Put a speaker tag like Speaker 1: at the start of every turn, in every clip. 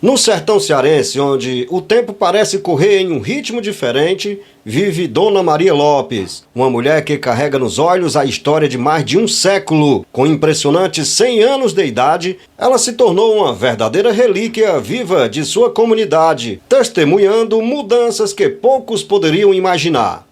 Speaker 1: No sertão cearense, onde o tempo parece correr em um ritmo diferente, vive Dona Maria Lopes, uma mulher que carrega nos olhos a história de mais de um século. Com impressionantes 100 anos de idade, ela se tornou uma verdadeira relíquia viva de sua comunidade, testemunhando mudanças que poucos poderiam imaginar.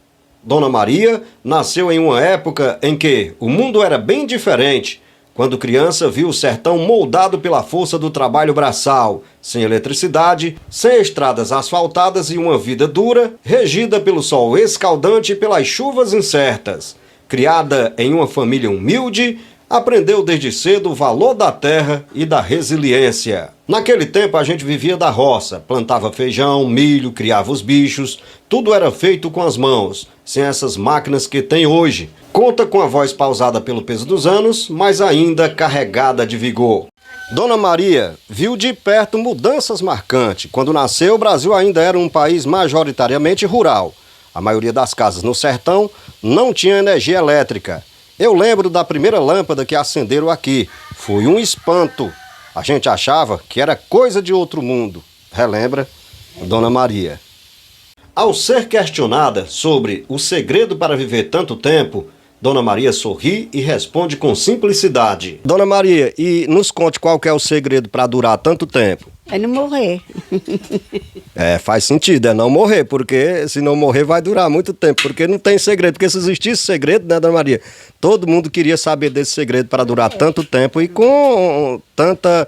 Speaker 1: Dona Maria nasceu em uma época em que o mundo era bem diferente. Quando criança, viu o sertão moldado pela força do trabalho braçal, sem eletricidade, sem estradas asfaltadas e uma vida dura, regida pelo sol escaldante e pelas chuvas incertas. Criada em uma família humilde, aprendeu desde cedo o valor da terra e da resiliência. Naquele tempo a gente vivia da roça, plantava feijão, milho, criava os bichos, tudo era feito com as mãos, sem essas máquinas que tem hoje. Conta com a voz pausada pelo peso dos anos, mas ainda carregada de vigor. Dona Maria viu de perto mudanças marcantes. Quando nasceu, o Brasil ainda era um país majoritariamente rural. A maioria das casas no sertão não tinha energia elétrica. Eu lembro da primeira lâmpada que acenderam aqui. Foi um espanto. A gente achava que era coisa de outro mundo. Relembra Dona Maria. Ao ser questionada sobre o segredo para viver tanto tempo, Dona Maria sorri e responde com simplicidade. Dona Maria, e nos conte qual que é o segredo para durar tanto tempo.
Speaker 2: É não morrer.
Speaker 1: Faz sentido, é não morrer, porque se não morrer vai durar muito tempo, porque não tem segredo, porque se existisse segredo, né, Dona Maria, todo mundo queria saber desse segredo para durar tanto tempo e com tanta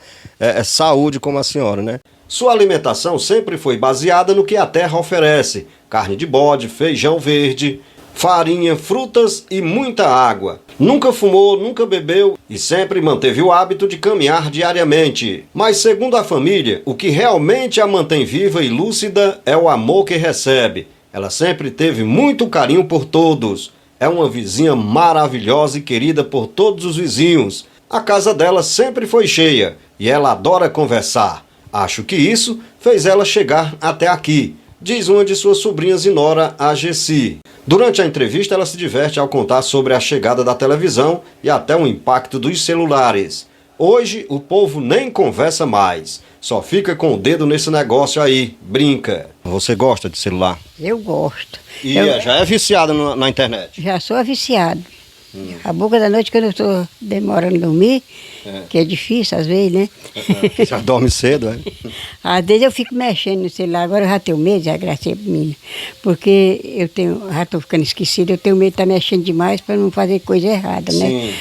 Speaker 1: saúde como a senhora, né? Sua alimentação sempre foi baseada no que a terra oferece, carne de bode, feijão verde, farinha, frutas e muita água. Nunca fumou, nunca bebeu e sempre manteve o hábito de caminhar diariamente. Mas segundo a família, o que realmente a mantém viva e lúcida é o amor que recebe. Ela sempre teve muito carinho por todos. É uma vizinha maravilhosa e querida por todos os vizinhos. A casa dela sempre foi cheia e ela adora conversar. Acho que isso fez ela chegar até aqui, diz uma de suas sobrinhas e nora, a Gessi. Durante a entrevista, ela se diverte ao contar sobre a chegada da televisão e até o impacto dos celulares. Hoje, o povo nem conversa mais, só fica com o dedo nesse negócio aí, brinca. Você gosta de celular?
Speaker 2: Eu gosto.
Speaker 1: E já é viciada na internet?
Speaker 2: Já sou viciado. A boca da noite, quando eu estou demorando a dormir, que é difícil às vezes, né?
Speaker 1: Já dorme cedo, é?
Speaker 2: Às vezes eu fico mexendo no celular, agora eu já tenho medo, já gracei para mim, porque já estou ficando esquecida, eu tenho medo de estar mexendo demais para não fazer coisa errada, né?
Speaker 1: Sim.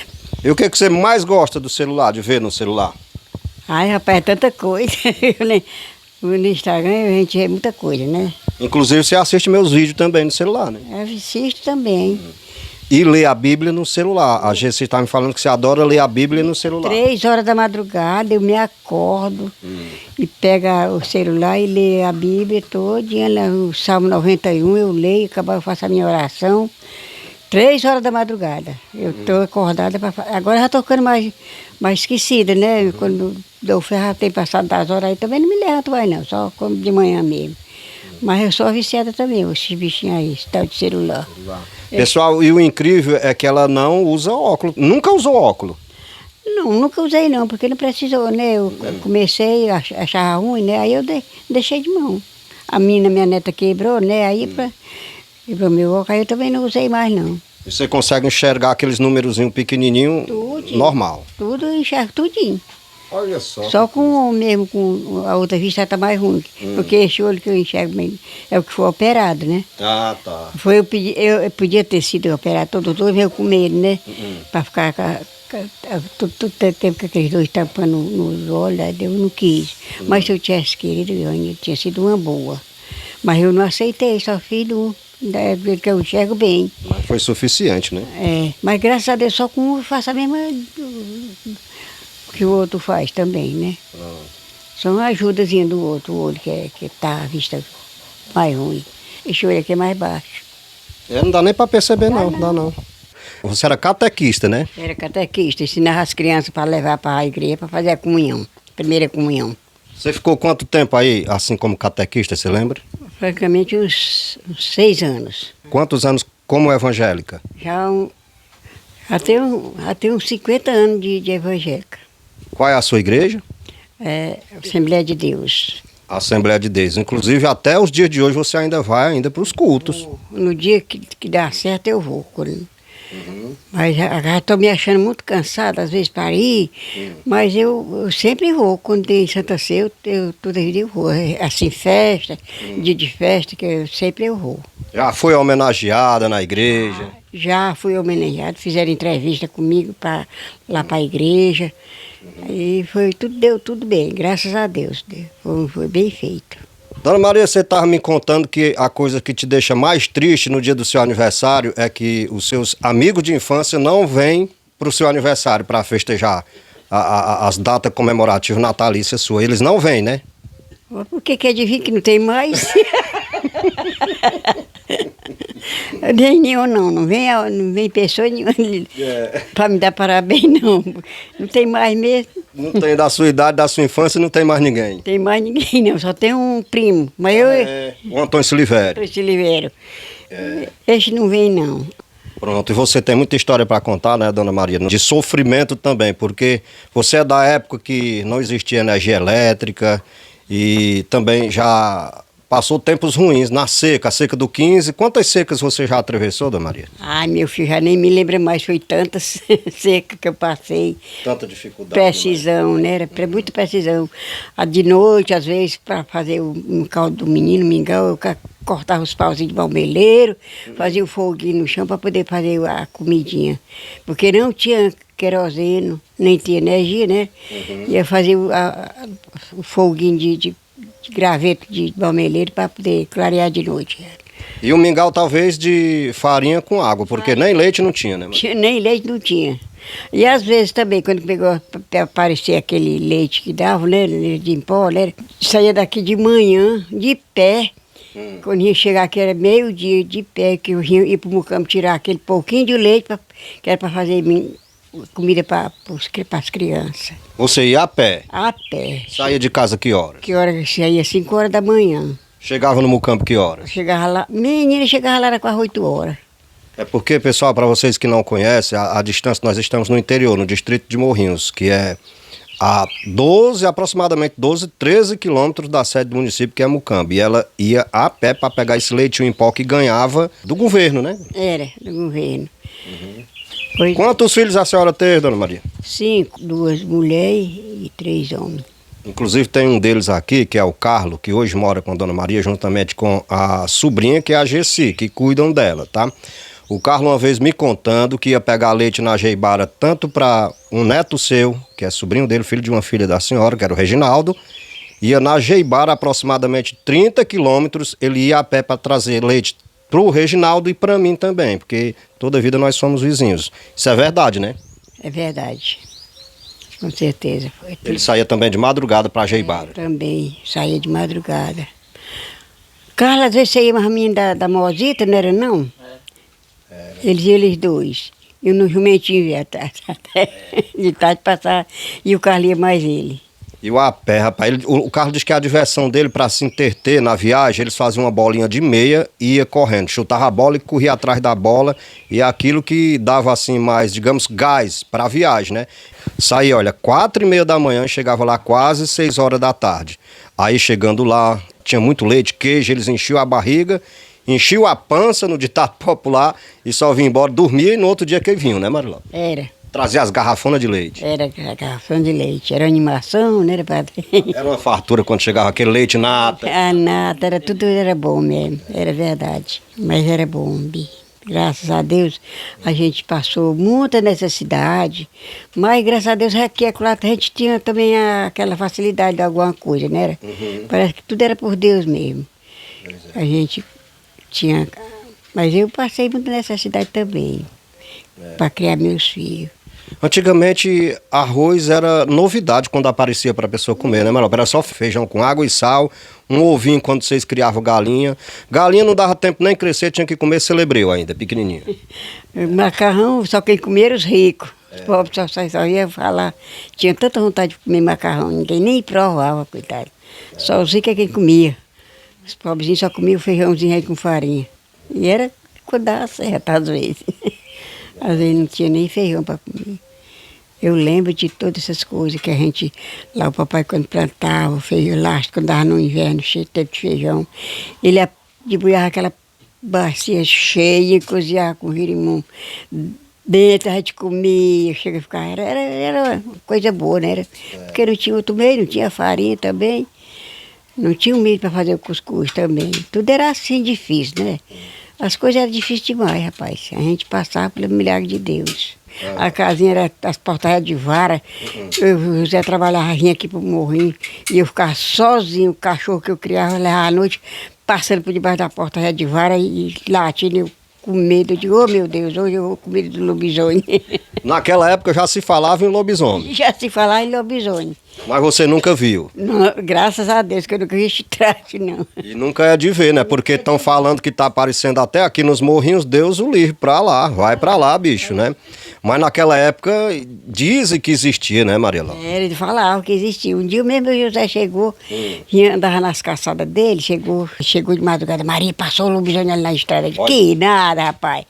Speaker 1: E o que você mais gosta do celular, de ver no celular?
Speaker 2: Ai, rapaz, é tanta coisa. No Instagram a gente vê muita coisa, né?
Speaker 1: Inclusive você assiste meus vídeos também no celular, né?
Speaker 2: Eu assisto também.
Speaker 1: E ler a Bíblia no celular. A Gessi está me falando que você adora ler a Bíblia no celular.
Speaker 2: 3 horas da madrugada eu me acordo e pego o celular e leio a Bíblia todinha, o Salmo 91 eu leio, eu faço a minha oração. 3 horas da madrugada. Eu estou acordada para fazer. Agora já estou ficando mais esquecida, né? Quando dou ferro, tem passado das horas aí, também não me levanto mais não, só como de manhã mesmo. Mas eu sou viciada também, esses bichinhos aí, esse tal de celular.
Speaker 1: Pessoal, e o incrível é que ela não usa óculos, nunca usou óculos.
Speaker 2: Não, nunca usei não, porque não precisou, né? Eu comecei a achar ruim, né? Aí eu deixei de mão. Minha neta quebrou, né? Aí quebrou meu óculos, aí eu também não usei mais não.
Speaker 1: E você consegue enxergar aqueles númerozinhos pequenininhos normal?
Speaker 2: Tudo, eu enxergo tudinho.
Speaker 1: Olha só.
Speaker 2: Só com a outra vista está mais ruim, porque esse olho que eu enxergo bem é o que foi operado, né?
Speaker 1: Ah, tá.
Speaker 2: Eu podia ter sido operado todo eu com medo, né? Para ficar todo tempo que aqueles dois tampando nos olhos, eu não quis. Mas se eu tivesse querido, eu tinha sido uma boa. Mas eu não aceitei, só fiz que eu enxergo bem.
Speaker 1: Mas foi suficiente, né?
Speaker 2: Mas graças a Deus só com um eu faço a mesma que o outro faz também, né? Só uma ajudazinha do outro, o olho que tá a vista mais ruim. Esse olho aqui é mais baixo.
Speaker 1: Não dá nem para perceber não, dá não. Você era catequista, né?
Speaker 2: Era catequista, ensinava as crianças para levar para a igreja para fazer a comunhão, primeira comunhão.
Speaker 1: Você ficou quanto tempo aí, assim como catequista, você lembra?
Speaker 2: Praticamente uns 6 anos.
Speaker 1: Quantos anos como evangélica?
Speaker 2: Já tenho uns 50 anos de evangélica.
Speaker 1: Qual é a sua igreja?
Speaker 2: É, Assembleia de Deus.
Speaker 1: Assembleia de Deus. Inclusive, até os dias de hoje você ainda vai ainda para os cultos.
Speaker 2: No dia que dá certo eu vou. Mas já estou me achando muito cansada, às vezes, para ir, mas eu sempre vou. Quando tem Santa Ceia, toda vida eu vou. Assim, festa, dia de festa, que eu vou.
Speaker 1: Já foi homenageada na igreja?
Speaker 2: Já fui homenageado, fizeram entrevista comigo lá para a igreja. E deu tudo bem, graças a Deus. Foi bem feito.
Speaker 1: Dona Maria, você estava me contando que a coisa que te deixa mais triste no dia do seu aniversário é que os seus amigos de infância não vêm para o seu aniversário para festejar as datas comemorativas natalícias suas. Eles não vêm, né?
Speaker 2: Por que adivinha que não tem mais? Nem nenhum não vem pessoa nenhuma para me dar parabéns, não. Não tem mais mesmo.
Speaker 1: Não tem da sua idade, da sua infância, não tem mais ninguém.
Speaker 2: Tem mais ninguém não, só tem um primo. Mas
Speaker 1: o Antônio Silvério.
Speaker 2: Esse não vem não.
Speaker 1: Pronto, e você tem muita história para contar, né, Dona Maria? De sofrimento também, porque você é da época que não existia energia elétrica e também já passou tempos ruins na seca, a seca do 15. Quantas secas você já atravessou, Dona Maria?
Speaker 2: Ai, meu filho, já nem me lembra mais, foi tanta seca que eu passei.
Speaker 1: Tanta dificuldade.
Speaker 2: Precisão, né? Era muita precisão. De noite, às vezes, para fazer um caldo do menino, mingau, eu cortava os pauzinhos de balmeleiro, fazia o foguinho no chão para poder fazer a comidinha. Porque não tinha querosene, nem tinha energia, né? Ia fazer o foguinho de graveto de balmeleiro para poder clarear de noite.
Speaker 1: E o mingau talvez de farinha com água, porque nem leite não tinha, né?
Speaker 2: Nem leite não tinha. E às vezes também, quando pegou para aparecer aquele leite que dava, né, de em pó, né, saía daqui de manhã, de pé. Quando ia chegar aqui era meio-dia, de pé, que eu ia para o Mucambo tirar aquele pouquinho de leite, que era para fazer comida para as crianças.
Speaker 1: Você ia a pé?
Speaker 2: A pé.
Speaker 1: Saía de casa que horas?
Speaker 2: Que hora que saía? 5 horas da manhã.
Speaker 1: Chegava no Mucambo que horas?
Speaker 2: Chegava lá, menina, chegava lá era quase 8 horas.
Speaker 1: É porque, pessoal, para vocês que não conhecem, a distância, nós estamos no interior, no distrito de Morrinhos, que é a aproximadamente 12, 13 quilômetros da sede do município, que é Mucambo. E ela ia a pé para pegar esse leitinho em pó que ganhava do governo, né?
Speaker 2: Era, do governo.
Speaker 1: Quantos filhos a senhora teve, Dona Maria?
Speaker 2: 5, 2 mulheres e 3 homens.
Speaker 1: Inclusive tem um deles aqui, que é o Carlos, que hoje mora com a Dona Maria, juntamente com a sobrinha, que é a Gessi, que cuidam dela, tá? O Carlos uma vez me contando que ia pegar leite na Jeibara tanto para um neto seu, que é sobrinho dele, filho de uma filha da senhora, que era o Reginaldo, ia na Jeibara aproximadamente 30 quilômetros, ele ia a pé para trazer leite para o Reginaldo e para mim também, porque toda a vida nós somos vizinhos. Isso é verdade, né?
Speaker 2: É verdade. Com certeza.
Speaker 1: Ele saía também de madrugada para Jeibara.
Speaker 2: Também, saía de madrugada. Carlos, às vezes saía mais menina da Mozita, não era não? Eles dois. E no jumentinho ia até de tarde passar, e o Carlos ia mais ele.
Speaker 1: E o a pé, rapaz, o Carlos diz que a diversão dele para se entreter na viagem, eles faziam uma bolinha de meia e ia correndo, chutava a bola e corria atrás da bola, e aquilo que dava assim mais, digamos, gás para a viagem, né? Saía, olha, 4:30 da manhã, chegava lá quase 6 horas da tarde. Aí chegando lá, tinha muito leite, queijo, eles enchiam a barriga, enchiam a pança no ditado popular e só vinham embora, dormia e no outro dia que vinham, né, Mariló?
Speaker 2: Era.
Speaker 1: Trazia as garrafonas de leite.
Speaker 2: Era garrafão de leite, era animação, né?
Speaker 1: Era uma fartura quando chegava aquele leite nata.
Speaker 2: A nata, tudo era bom mesmo, era verdade. Mas era bom, Bi. Graças a Deus a gente passou muita necessidade, mas graças a Deus aqui a gente tinha também aquela facilidade de alguma coisa, né? Parece que tudo era por Deus mesmo. A gente tinha, mas eu passei muita necessidade também, para criar meus filhos.
Speaker 1: Antigamente, arroz era novidade quando aparecia para a pessoa comer, né, Mariló? Era só feijão com água e sal, um ovinho quando vocês criavam galinha. Galinha não dava tempo nem crescer, tinha que comer celebreu ainda, pequenininho.
Speaker 2: Macarrão, só quem comia era os ricos. Os pobres só iam falar. Tinha tanta vontade de comer macarrão, ninguém nem provava, coitado. Só os ricos é quem comia. Os pobrezinhos só comiam feijãozinho aí com farinha. E era quando dava certo, às vezes. Às vezes não tinha nem feijão para comer. Eu lembro de todas essas coisas que a gente, lá o papai quando plantava, feijão elástico, quando dava no inverno, cheio de feijão, ele debuiava aquela bacia cheia, cozinhava com girimum dentro, a gente comia, chega a ficar, era uma coisa boa, né? Porque não tinha outro meio, não tinha farinha também, não tinha um meio para fazer o cuscuz também. Tudo era assim difícil, né? As coisas eram difíceis demais, rapaz. A gente passava pelo milagre de Deus. A casinha era, as portas eram de vara. O José trabalhava, vinha aqui pro morrinho e eu ficava sozinho, o cachorro que eu criava, levava à noite, passando por debaixo da porta era de vara e latindo, eu com medo. Eu digo, oh meu Deus, hoje eu vou com medo do lobisomem.
Speaker 1: Naquela época já se falava em lobisomem,
Speaker 2: Já se falar em lobisomem.
Speaker 1: mas você nunca viu.
Speaker 2: Não, graças a Deus que eu nunca vi esse traje, não.
Speaker 1: E nunca é de ver, né? Porque estão falando que tá aparecendo até aqui nos morrinhos, Deus o livre pra lá, vai pra lá, bicho, né? Mas naquela época dizem que existia, né, Mariela?
Speaker 2: Ele falava que existia. Um dia mesmo o José chegou, e andava nas caçadas dele, chegou de madrugada, Maria, passou o lobisomem ali na estrada. Eu disse, que nada, rapaz.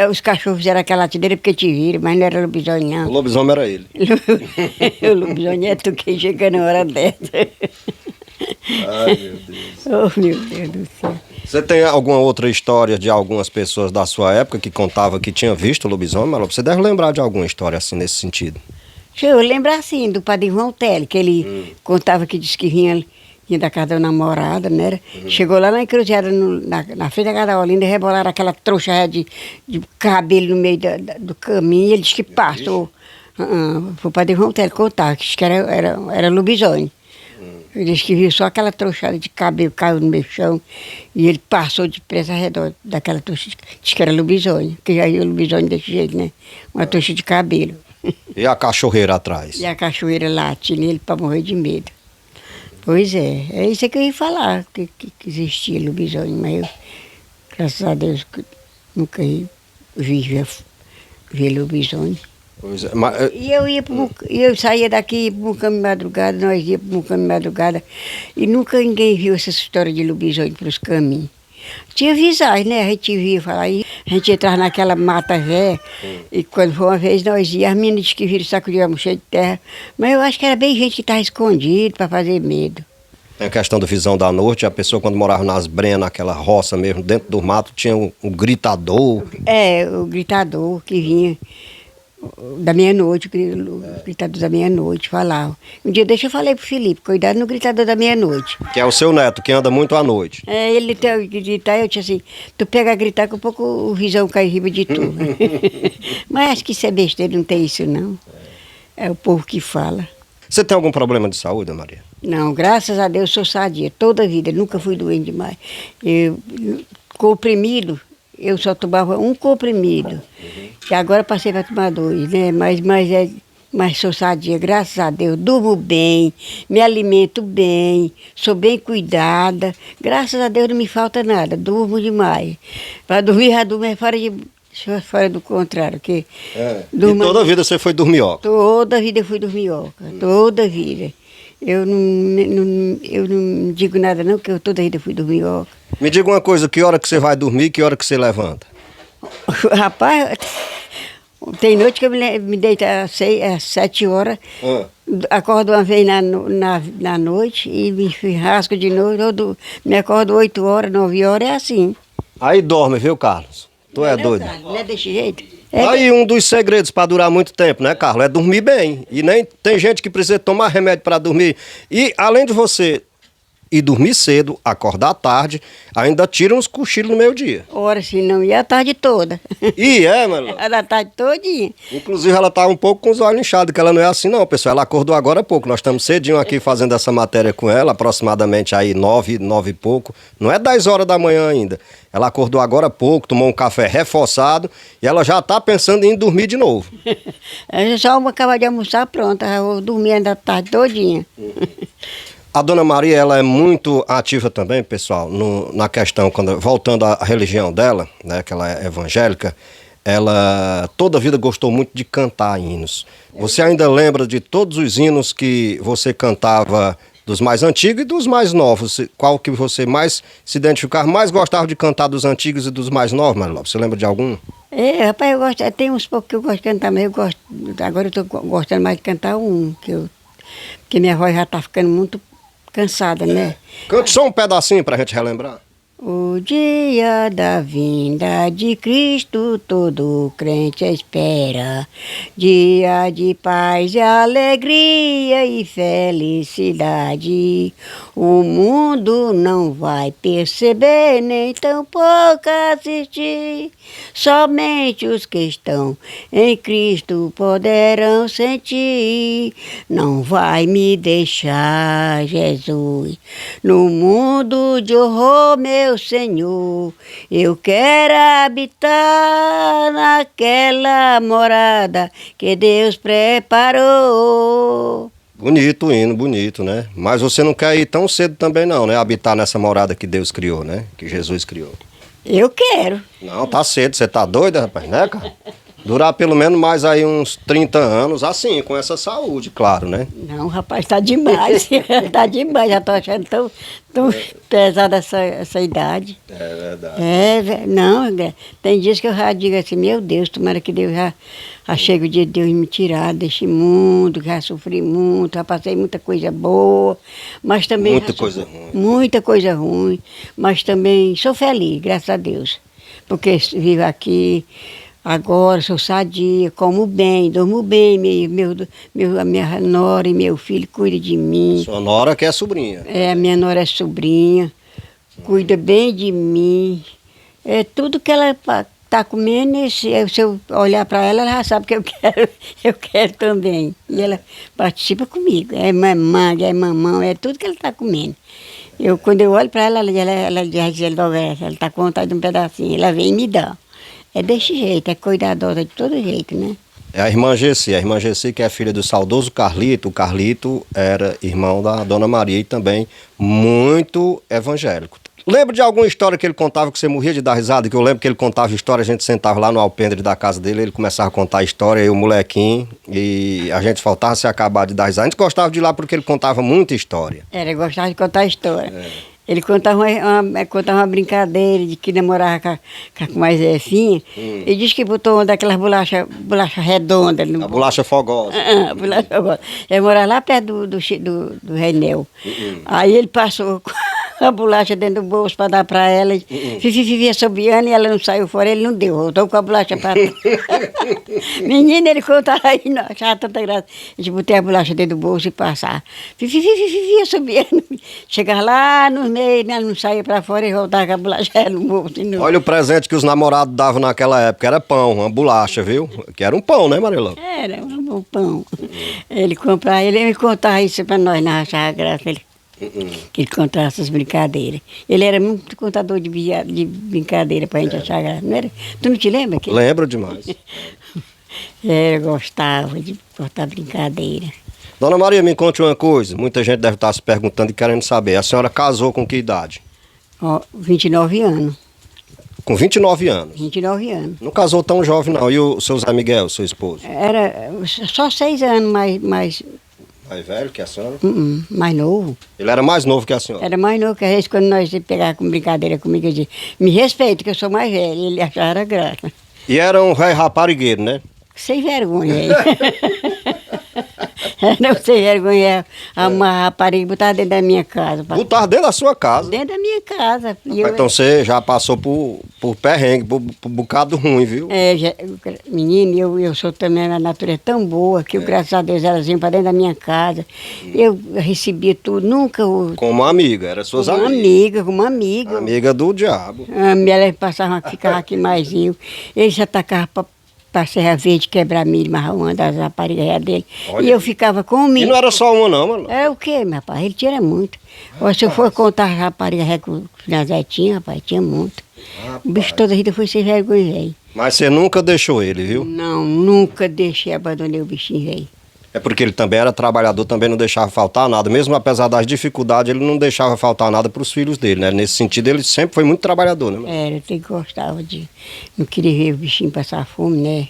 Speaker 2: Os cachorros fizeram aquela latideira porque te viram, mas não era lobisomem,
Speaker 1: O
Speaker 2: não.
Speaker 1: lobisomem era ele.
Speaker 2: O lobisomem é tu que chega na hora dessa.
Speaker 1: Ai, meu Deus.
Speaker 2: Oh, meu Deus do céu.
Speaker 1: Você tem alguma outra história de algumas pessoas da sua época que contava que tinha visto o lobisomem, Mariela? Você deve lembrar de alguma história assim, nesse sentido.
Speaker 2: Deixa eu lembrar assim, do padre João Telly, que ele contava que disse que vinha da casa da namorada, né? Chegou lá na encruzilhada, na frente da casa da Olinda, e rebolaram aquela trouxa de cabelo no meio do caminho, e ele disse que passou. O padre João Telly contava, que disse que era lobisomem. Ele disse que viu só aquela trouxada de cabelo, caiu no meio do chão, e ele passou depressa ao redor daquela trouxa, disse que era lobisomem, porque já ia o lobisomem desse jeito, né? Uma trouxa de cabelo.
Speaker 1: E a cachorreira atrás?
Speaker 2: E a cachoeira latindo ele para morrer de medo. Pois é isso que eu ia falar, que existia lobisomem, mas eu, graças a Deus, nunca vi lobisomem.
Speaker 1: Pois é, mas,
Speaker 2: E eu saía daqui para um caminho de madrugada, nós íamos para um caminho de madrugada, e nunca ninguém viu essa história de lobisomem pelos caminhos. Tinha visagem, né? A gente via falar aí, a gente entrava naquela mata velha, e quando foi uma vez nós íamos, as meninas disseram que viram sacudiamos cheio de terra, mas eu acho que era bem gente que estava escondido para fazer medo.
Speaker 1: tem a questão da visão da noite, a pessoa quando morava nas brenhas, naquela roça mesmo, dentro do mato, tinha um gritador.
Speaker 2: É, o gritador que vinha da meia-noite, o gritador da meia-noite, falava. Um dia deixa eu falei pro Felipe, cuidado no gritador da meia-noite.
Speaker 1: Que é o seu neto, que anda muito à noite.
Speaker 2: É, ele tem que gritar, eu disse assim, tu pega a gritar que um pouco o visão cai em riba de tu. Mas acho que isso é besteira, não tem isso não. É o povo que fala.
Speaker 1: Você tem algum problema de saúde, Maria?
Speaker 2: Não, graças a Deus sou sadia, toda a vida, nunca fui doente demais. Comprimido, eu só tomava um comprimido. E agora passei para tomar 2, né? Mas sou sadia, graças a Deus, durmo bem, me alimento bem, sou bem cuidada. Graças a Deus não me falta nada, durmo demais. Para dormir, já durmo fora do contrário. Que
Speaker 1: E toda a vida você foi dormioca?
Speaker 2: Toda a vida eu fui dormioca, toda a vida. Eu não digo nada não, porque eu toda a vida fui dormioca.
Speaker 1: Me diga uma coisa, que hora que você vai dormir e que hora que você levanta?
Speaker 2: Rapaz, tem noite que eu me deito às 7 horas, acordo uma vez na noite e me rasgo de novo, me acordo 8 horas, 9 horas, é assim.
Speaker 1: Aí dorme, viu, Carlos? Tu é doido.
Speaker 2: Não é desse jeito?
Speaker 1: Aí um dos segredos para durar muito tempo, né, Carlos? É dormir bem. E nem tem gente que precisa tomar remédio para dormir. E além de você ir dormir cedo, acordar tarde, ainda tira uns cochilos no meio-dia.
Speaker 2: Ora, se não ia a tarde toda.
Speaker 1: E mano.
Speaker 2: A da tarde todinha.
Speaker 1: Inclusive ela tá um pouco com os olhos inchados, que ela não é assim não, pessoal. Ela acordou agora há pouco. Nós estamos cedinho aqui fazendo essa matéria com ela, aproximadamente aí 9 e pouco. Não é 10 horas da manhã ainda. Ela acordou agora há pouco, tomou um café reforçado e ela já tá pensando em dormir de novo.
Speaker 2: Eu só acabava de almoçar, pronto. Eu vou dormir ainda a tarde todinha.
Speaker 1: A dona Maria, ela é muito ativa também, pessoal, na questão, voltando à religião dela, né, que ela é evangélica, ela toda a vida gostou muito de cantar hinos. Você ainda lembra de todos os hinos que você cantava Dos mais antigos e dos mais novos. Qual que você mais se identificava, mais gostava de cantar dos antigos e dos mais novos, Maria Lopes? Você lembra de algum?
Speaker 2: Rapaz, eu gosto, tem uns poucos que eu gosto de cantar, mas agora eu estou gostando mais de cantar porque minha voz já está ficando muito cansada, né?
Speaker 1: Cante só um pedacinho pra gente relembrar.
Speaker 2: O dia da vinda de Cristo todo crente espera, dia de paz e alegria e felicidade. O mundo não vai perceber, nem tampouco assistir, somente os que estão em Cristo poderão sentir. Não vai me deixar, Jesus, no mundo de horror, meu Senhor, eu quero habitar naquela morada que Deus preparou.
Speaker 1: Bonito o hino, bonito, né? Mas você não quer ir tão cedo também não, né? Habitar nessa morada que Deus criou, né? Que Jesus criou.
Speaker 2: Eu quero.
Speaker 1: Não, tá cedo, você tá doida, rapaz, né, cara? Durar pelo menos mais aí uns 30 anos, assim, com essa saúde, claro, né?
Speaker 2: Não, rapaz, tá demais. Tá demais, já tô achando tão pesada essa idade.
Speaker 1: É verdade.
Speaker 2: Não, tem dias que eu já digo assim, meu Deus, tomara que Deus já chegue o dia de Deus me tirar deste mundo, que já sofri muito, já passei muita coisa boa, mas também...
Speaker 1: Muita coisa ruim.
Speaker 2: Muita coisa ruim, mas também sou feliz, graças a Deus, porque vivo aqui... Agora sou sadia, como bem, durmo bem, a minha nora e meu filho cuidam de mim.
Speaker 1: Sua nora que é sobrinha.
Speaker 2: A minha nora é sobrinha, cuida bem de mim. Tudo que ela está comendo, se eu olhar para ela, ela já sabe que eu quero também. E ela participa comigo, é manga, é mamão, é tudo que ela está comendo. Quando eu olho para ela, ela diz logo, ela está com vontade de um pedacinho, ela vem e me dá. É desse jeito, é cuidadosa de todo jeito, né?
Speaker 1: É a irmã Gessi que é filha do saudoso Carlito. O Carlito era irmão da Dona Maria e também muito evangélico. Lembra de alguma história que ele contava que você morria de dar risada? Que eu lembro que ele contava história, a gente sentava lá no alpendre da casa dele, ele começava a contar a história, eu, molequinho, e a gente faltava se acabar de dar risada. A gente gostava de ir lá porque ele contava muita história.
Speaker 2: Ele gostava de contar história. Ele contava uma brincadeira de que namorava com mais Zefinha. Ele disse que botou uma daquelas bolachas redondas.
Speaker 1: A bolacha fogosa.
Speaker 2: Bolacha fogosa. Ele morava lá perto do Renel. Aí ele passou a bolacha dentro do bolso para dar para ela. Vivia assobiando e ela não saiu fora, ele não deu. Voltou com a bolacha para Menina, ele contava aí, não achava tanta graça. Eu botei a bolacha dentro do bolso e passava. Vivia assobiando. Chegava lá no meio, né, não saía para fora e voltava com a bolacha no bolso.
Speaker 1: Olha o presente que os namorados davam naquela época, era pão, uma bolacha, viu? Que era um pão, né, Marilão?
Speaker 2: Era um pão. Ele me contava isso para nós, não achava graça. Que ele contava essas brincadeiras. Ele era muito contador de brincadeira pra gente achar graça, não era? Tu não te lembra?
Speaker 1: Lembro demais.
Speaker 2: Eu gostava de contar brincadeira.
Speaker 1: Dona Maria, me conte uma coisa. Muita gente deve estar se perguntando e querendo saber. A senhora casou com que idade?
Speaker 2: 29 anos.
Speaker 1: Com 29 anos?
Speaker 2: 29 anos.
Speaker 1: Não casou tão jovem, não. E o seu Zé Miguel, seu esposo?
Speaker 2: Era só 6 anos mais
Speaker 1: mais velho que a senhora?
Speaker 2: Mais novo.
Speaker 1: Ele era mais novo que a senhora?
Speaker 2: Era mais novo que a gente, quando nós pegava com brincadeira comigo, eu dizia, me respeita que eu sou mais velho. Ele achava graça.
Speaker 1: E era um velho raparigueiro, né?
Speaker 2: Sem vergonha. Não sem vergonha, uma rapariga botava dentro da minha casa.
Speaker 1: Botava dentro da sua casa?
Speaker 2: Dentro da minha casa.
Speaker 1: Então você já passou por perrengue, por bocado ruim, viu?
Speaker 2: Menino, eu sou também, a natureza tão boa, que graças a Deus elas vinham para dentro da minha casa. Eu recebia tudo, nunca...
Speaker 1: Como amiga, era suas amigas?
Speaker 2: Como uma amiga.
Speaker 1: Amiga do diabo.
Speaker 2: Ela passava, ficava aqui mais eu. Eles atacavam para Serra Verde quebrar milho, mas uma das raparigas dele. Olha. E eu ficava com o milho.
Speaker 1: E não era só uma não, mano?
Speaker 2: É o quê, meu rapaz? Ele tinha muito. Ou se eu for contar a rapariga que o Nazé tinha, rapaz, tinha muito. Rapaz. O bicho toda a vida foi sem vergonha, velho.
Speaker 1: Mas você nunca deixou ele, viu?
Speaker 2: Não, nunca deixei, abandonei o bichinho, velho.
Speaker 1: É porque ele também era trabalhador, também não deixava faltar nada. Mesmo apesar das dificuldades, ele não deixava faltar nada para os filhos dele, né? Nesse sentido, ele sempre foi muito trabalhador, né?
Speaker 2: Era, ele gostava de... Não queria ver o bichinho passar fome, né?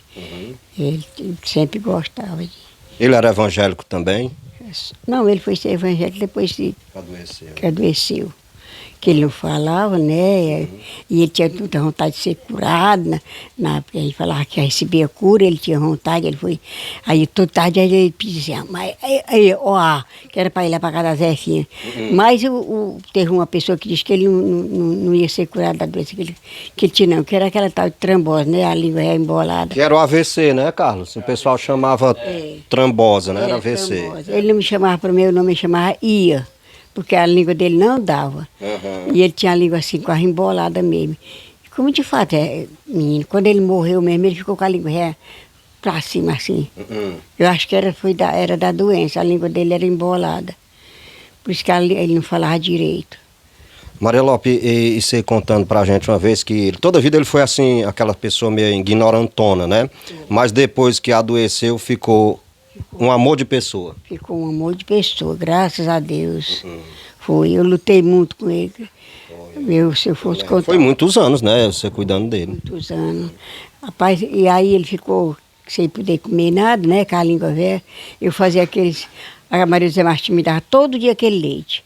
Speaker 2: Ele sempre gostava de...
Speaker 1: Ele era evangélico também?
Speaker 2: Não, ele foi ser evangélico depois que adoeceu. Que ele não falava, né? E ele tinha muita vontade de ser curado, né? Porque a gente falava que recebia cura, ele tinha vontade, ele foi. Aí toda tarde ele pedia assim, mas que era para ir lá para casa da Zefinha. Mas teve uma pessoa que disse que ele não ia ser curado da doença que ele tinha, não, que era aquela tal de trombose, né? A língua é embolada.
Speaker 1: Que era o AVC, né, Carlos? O pessoal chamava trombose, né? Era AVC.
Speaker 2: Trombose. Ele não me chamava para o meu nome, me chamava Ia. Porque a língua dele não dava. E ele tinha a língua assim, quase embolada mesmo. Como de fato é, menino, quando ele morreu mesmo, ele ficou com a língua pra cima assim. Eu acho que era da doença, a língua dele era embolada. Por isso que ele não falava direito.
Speaker 1: Maria Lopes, e você contando pra gente uma vez que toda a vida ele foi assim, aquela pessoa meio ignorantona, né? Mas depois que adoeceu, ficou um amor de pessoa.
Speaker 2: Ficou um amor de pessoa, graças a Deus. Foi, eu lutei muito com ele. Se eu fosse contar.
Speaker 1: Foi muitos anos, né, você cuidando dele.
Speaker 2: Muitos anos. Rapaz, e aí ele ficou sem poder comer nada, né, com a língua velha. Eu fazia aqueles. A Maria José Martins me dava todo dia aquele leite.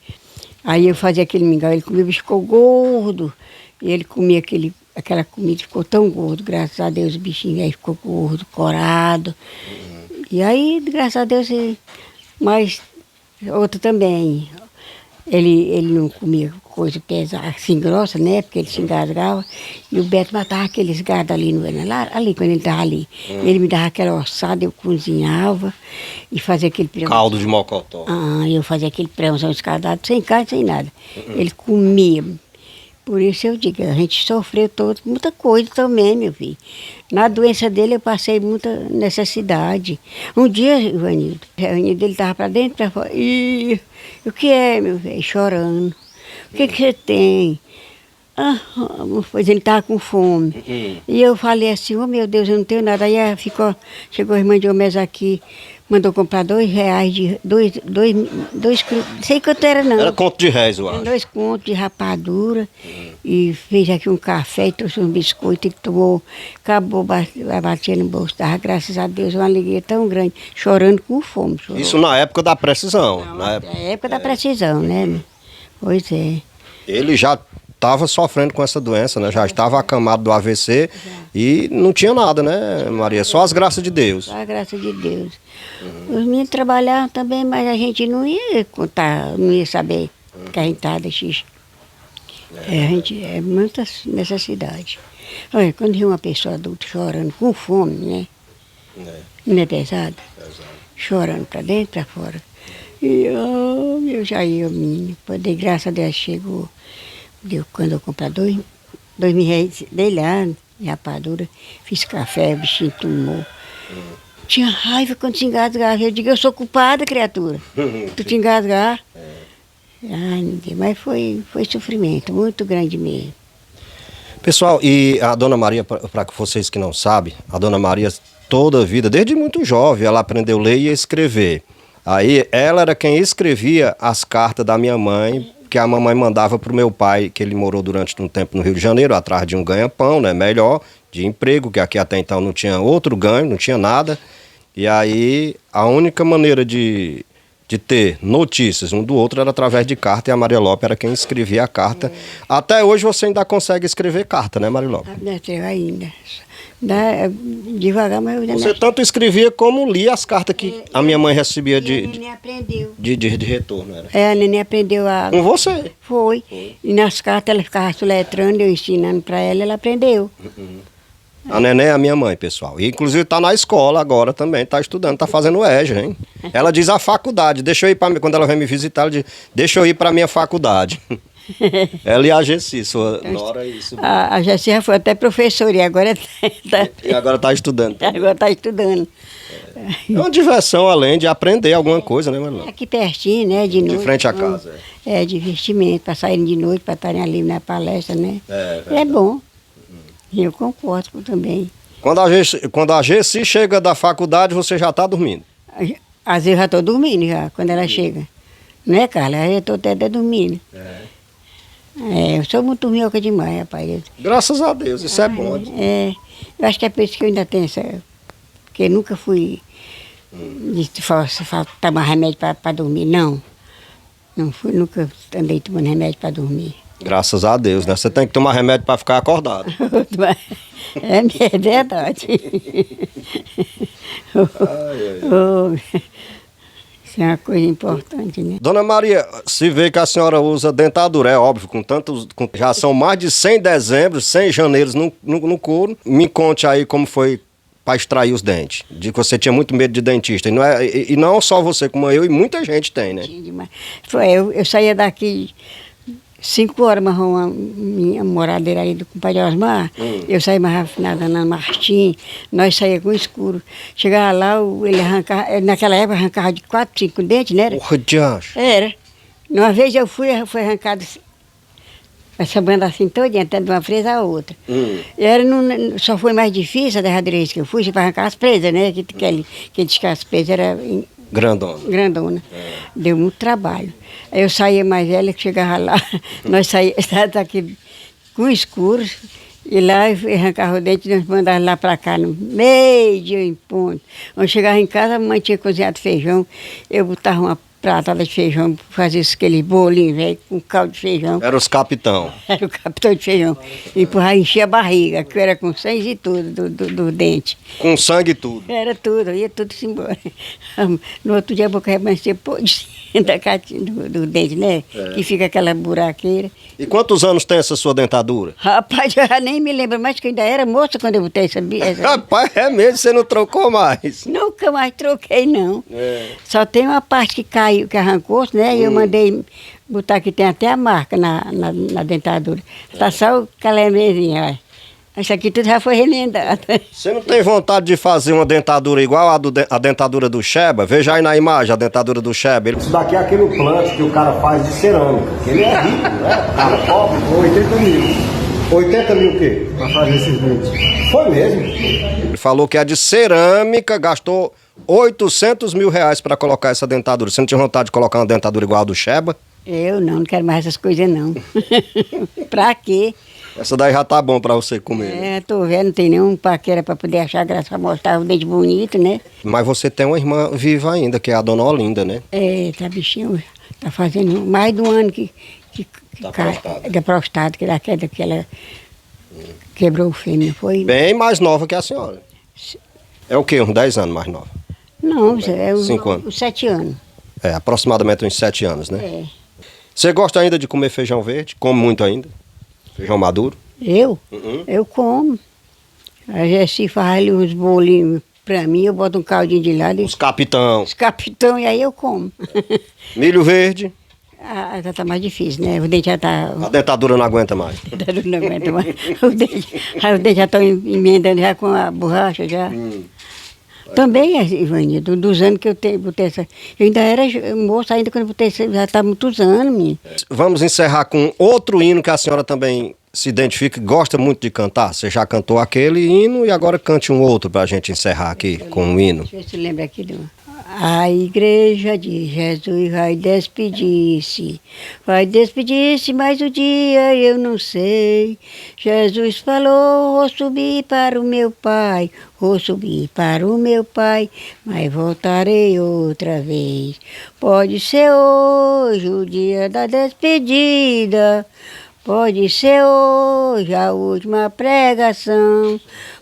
Speaker 2: Aí eu fazia aquele mingau, ele comia, ficou gordo. E ele comia aquela comida, ficou tão gordo, graças a Deus, o bichinho aí ficou gordo, corado. E aí, graças a Deus, mas outro também. Ele não comia coisa pesada, assim, grossa, né? Porque ele se engasgava. E o Beto matava aqueles gados ali, ali quando ele estava ali. Ele me dava aquela ossada, eu cozinhava e fazia aquele
Speaker 1: caldo de mocotó.
Speaker 2: Eu fazia aquele prãozão escaldado, sem carne, sem nada. Ele comia. Por isso eu digo, a gente sofreu muita coisa também, meu filho. Na doença dele eu passei muita necessidade. Um dia, Ivanildo, ele estava para dentro, para fora. E o que é, meu velho? Chorando. O que você tem? Pois ele estava com fome. E eu falei assim, oh meu Deus, eu não tenho nada. Aí chegou a irmã de Homens aqui, mandou comprar R$2 de dois sei quanto era não.
Speaker 1: Era conto de réis, eu acho.
Speaker 2: 2 contos de rapadura e fez aqui um café e trouxe um biscoito e tomou, acabou, batia no bolso, dava graças a Deus uma alegria tão grande, chorando com fome. Chorou.
Speaker 1: Isso na época da precisão.
Speaker 2: Na época da precisão, né? Pois é.
Speaker 1: Ele já estava sofrendo com essa doença, né? Já estava acamado do AVC e não tinha nada, né, Maria? Só as graças de Deus.
Speaker 2: Só a graça de Deus. Os meninos trabalhavam também, mas a gente não ia contar, não ia saber que a gente estava xixi. A gente é muita necessidade. Olha, quando vê uma pessoa adulta chorando com fome, né? Não é pesado? Chorando para dentro, para fora. E eu já ia, menino. Poder, graças a Deus, chegou. Quando eu comprei R$2.000 dei lá, de rapadura, fiz café, o bichinho tomou. Tinha raiva quando se engasgava. Eu digo, eu sou culpada, criatura. Tu te engasgar. Mas foi sofrimento, muito grande mesmo.
Speaker 1: Pessoal, e a Dona Maria, para vocês que não sabem, a Dona Maria toda a vida, desde muito jovem, ela aprendeu a ler e a escrever. Aí ela era quem escrevia as cartas da minha mãe, que a mamãe mandava para o meu pai, que ele morou durante um tempo no Rio de Janeiro, atrás de um ganha-pão, né, melhor, de emprego, que aqui até então não tinha outro ganho, não tinha nada. E aí a única maneira de ter notícias um do outro era através de carta, e a Maria Lopes era quem escrevia a carta. Até hoje você ainda consegue escrever carta, né, Maria Lopes?
Speaker 2: Ainda. Devagar, mas eu ainda
Speaker 1: Você tanto escrevia como lia as cartas que a minha mãe recebia de retorno. Era.
Speaker 2: A neném aprendeu a...
Speaker 1: Com você?
Speaker 2: Foi. E nas cartas ela ficava soletrando, eu ensinando para ela aprendeu.
Speaker 1: A neném é a minha mãe, pessoal. E inclusive está na escola agora também, está estudando, está fazendo o EJA, hein? Ela diz a faculdade, deixa eu ir para mim, quando ela vem me visitar, ela diz, deixa eu ir para a minha faculdade. Ela e a Gessi, sua nora e isso.
Speaker 2: A Gessi já foi até professora e agora
Speaker 1: está estudando.
Speaker 2: Agora está estudando.
Speaker 1: É uma diversão, além de aprender alguma coisa, né, Marilão?
Speaker 2: Aqui pertinho, né? De noite.
Speaker 1: De frente à casa.
Speaker 2: Divertimento, para saírem de noite, para estarem ali na palestra, né? É bom. Eu concordo também.
Speaker 1: Quando a Gessi chega da faculdade, você já está dormindo?
Speaker 2: Às vezes eu já estou dormindo, já, quando ela chega. Não é, Carla? Eu estou até dormindo. Eu sou muito minhoca demais, rapaz.
Speaker 1: Graças a Deus, isso é bom.
Speaker 2: Eu acho que é por isso que eu ainda tenho essa... Porque nunca fui De tomar remédio para dormir, não. Não fui, nunca andei tomando remédio para dormir.
Speaker 1: Graças a Deus, né? Você tem que tomar remédio para ficar acordado.
Speaker 2: É verdade. Isso é uma coisa importante, né?
Speaker 1: Dona Maria, se vê que a senhora usa dentadura, é óbvio, já são mais de 100 dezembros, 100 janeiros no couro. Me conte aí como foi para extrair os dentes. De que você tinha muito medo de dentista. E não só você, como eu, e muita gente tem, né?
Speaker 2: Tinha demais. Eu saía daqui 5 horas, mas minha moradeira aí do compadre Osmar, eu saía mais rafinada na Martim, nós saía com escuro. Chegava lá, ele arrancava, naquela época arrancava de 4, 5 dentes, né?
Speaker 1: Porra de anjo.
Speaker 2: Era. Uma vez eu fui arrancado essa banda assim todinha, até de uma presa a outra. Só foi mais difícil a derradeira vez que eu fui, para arrancar as presas, né? Que diz que as presas eram grandona. Deu muito trabalho. Aí eu saía mais velha, que chegava lá, nós saíamos daqui com escuro, e lá eu arrancava o dente e nós mandávamos lá para cá, no meio-dia em ponto. Quando chegava em casa, a mamãe tinha cozinhado feijão, eu botava uma pratada de feijão, fazia aquele bolinho velho com caldo de feijão.
Speaker 1: Era os capitão.
Speaker 2: Era o capitão de feijão. E empurrar, enchia a barriga, que era com sangue e tudo do dente.
Speaker 1: Com sangue e tudo.
Speaker 2: Era tudo, ia tudo-se embora. No outro dia a boca remanhecia da catinha do dente, né? Que fica aquela buraqueira.
Speaker 1: E quantos anos tem essa sua dentadura?
Speaker 2: Rapaz, eu já nem me lembro mais que eu ainda era moça quando eu botei essa.
Speaker 1: Rapaz, é mesmo, você não trocou mais.
Speaker 2: Nunca mais troquei, não. Só tem uma parte que caiu, que arrancou, né? E eu mandei botar que tem até a marca na dentadura. Tá só o calembrezinho, olha. Isso aqui tudo já foi remendado.
Speaker 1: Você não tem vontade de fazer uma dentadura igual a dentadura do Sheba? Veja aí na imagem a dentadura do Sheba. Isso daqui é aquele implante que o cara faz de cerâmica. Ele é rico, né? O cara pobre, 80 mil. 80 mil o quê?
Speaker 3: Pra fazer esses dentes.
Speaker 1: Foi mesmo. Ele falou que é de cerâmica, gastou 800 mil reais pra colocar essa dentadura. Você não tinha vontade de colocar uma dentadura igual a do Sheba?
Speaker 2: Eu não quero mais essas coisas, não. Pra quê?
Speaker 1: Essa daí já tá bom pra você comer.
Speaker 2: Tô vendo, não tem nenhum paquera pra poder achar graça pra mostrar o dente bonito, né?
Speaker 1: Mas você tem uma irmã viva ainda, que é a dona Olinda, né?
Speaker 2: Tá bichinho, tá fazendo mais de um ano que da prostada, que da queda que ela quebrou o fêmur, foi?
Speaker 1: Bem mais nova que a senhora. É o quê? Uns 10 anos mais nova?
Speaker 2: Não, é
Speaker 1: 5 anos.
Speaker 2: Uns 7 anos.
Speaker 1: É, aproximadamente uns 7 anos, né?
Speaker 2: É.
Speaker 1: Você gosta ainda de comer feijão verde? Come muito ainda? Feijão maduro?
Speaker 2: Eu? Eu como. A Jessi faz ali uns bolinhos pra mim, eu boto um caldinho de lado e
Speaker 1: Os capitão.
Speaker 2: os capitão, e aí eu como.
Speaker 1: Milho verde?
Speaker 2: Já tá mais difícil, né? O dente já tá...
Speaker 1: A dentadura não aguenta mais.
Speaker 2: Não aguento mais. Os dentes já estão emendando já com a borracha já. Também, Ivânia, dos anos que eu botei essa... Eu ainda era moça ainda quando eu botei essa... Já tá muitos anos, menina.
Speaker 1: Vamos encerrar com outro hino que a senhora também se identifica e gosta muito de cantar. Você já cantou aquele hino e agora cante um outro pra gente encerrar aqui com um hino.
Speaker 2: Deixa eu ver se lembra aqui do... A igreja de Jesus vai despedir-se, mas o dia eu não sei. Jesus falou, vou subir para o meu Pai, mas voltarei outra vez. Pode ser hoje o dia da despedida, pode ser hoje a última pregação,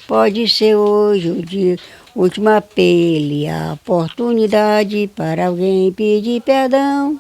Speaker 2: pode ser hoje o dia... Última apelo, a oportunidade para alguém pedir perdão.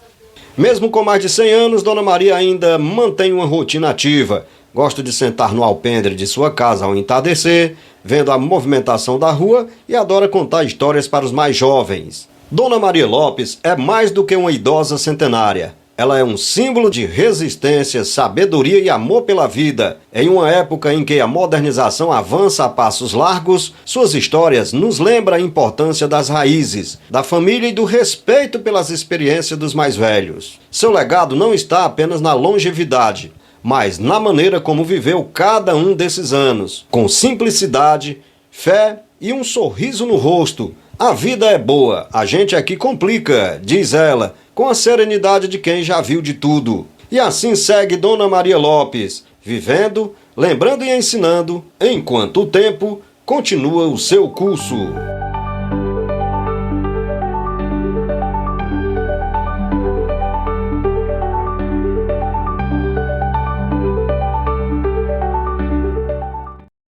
Speaker 1: Mesmo com mais de 100 anos, Dona Maria ainda mantém uma rotina ativa. Gosta de sentar no alpendre de sua casa ao entardecer, vendo a movimentação da rua e adora contar histórias para os mais jovens. Dona Maria Lopes é mais do que uma idosa centenária. Ela é um símbolo de resistência, sabedoria e amor pela vida. Em uma época em que a modernização avança a passos largos, suas histórias nos lembram a importância das raízes, da família e do respeito pelas experiências dos mais velhos. Seu legado não está apenas na longevidade, mas na maneira como viveu cada um desses anos, com simplicidade, fé e um sorriso no rosto. A vida é boa, a gente aqui complica, diz ela, com a serenidade de quem já viu de tudo. E assim segue Dona Maria Lopes, vivendo, lembrando e ensinando, enquanto o tempo continua o seu curso.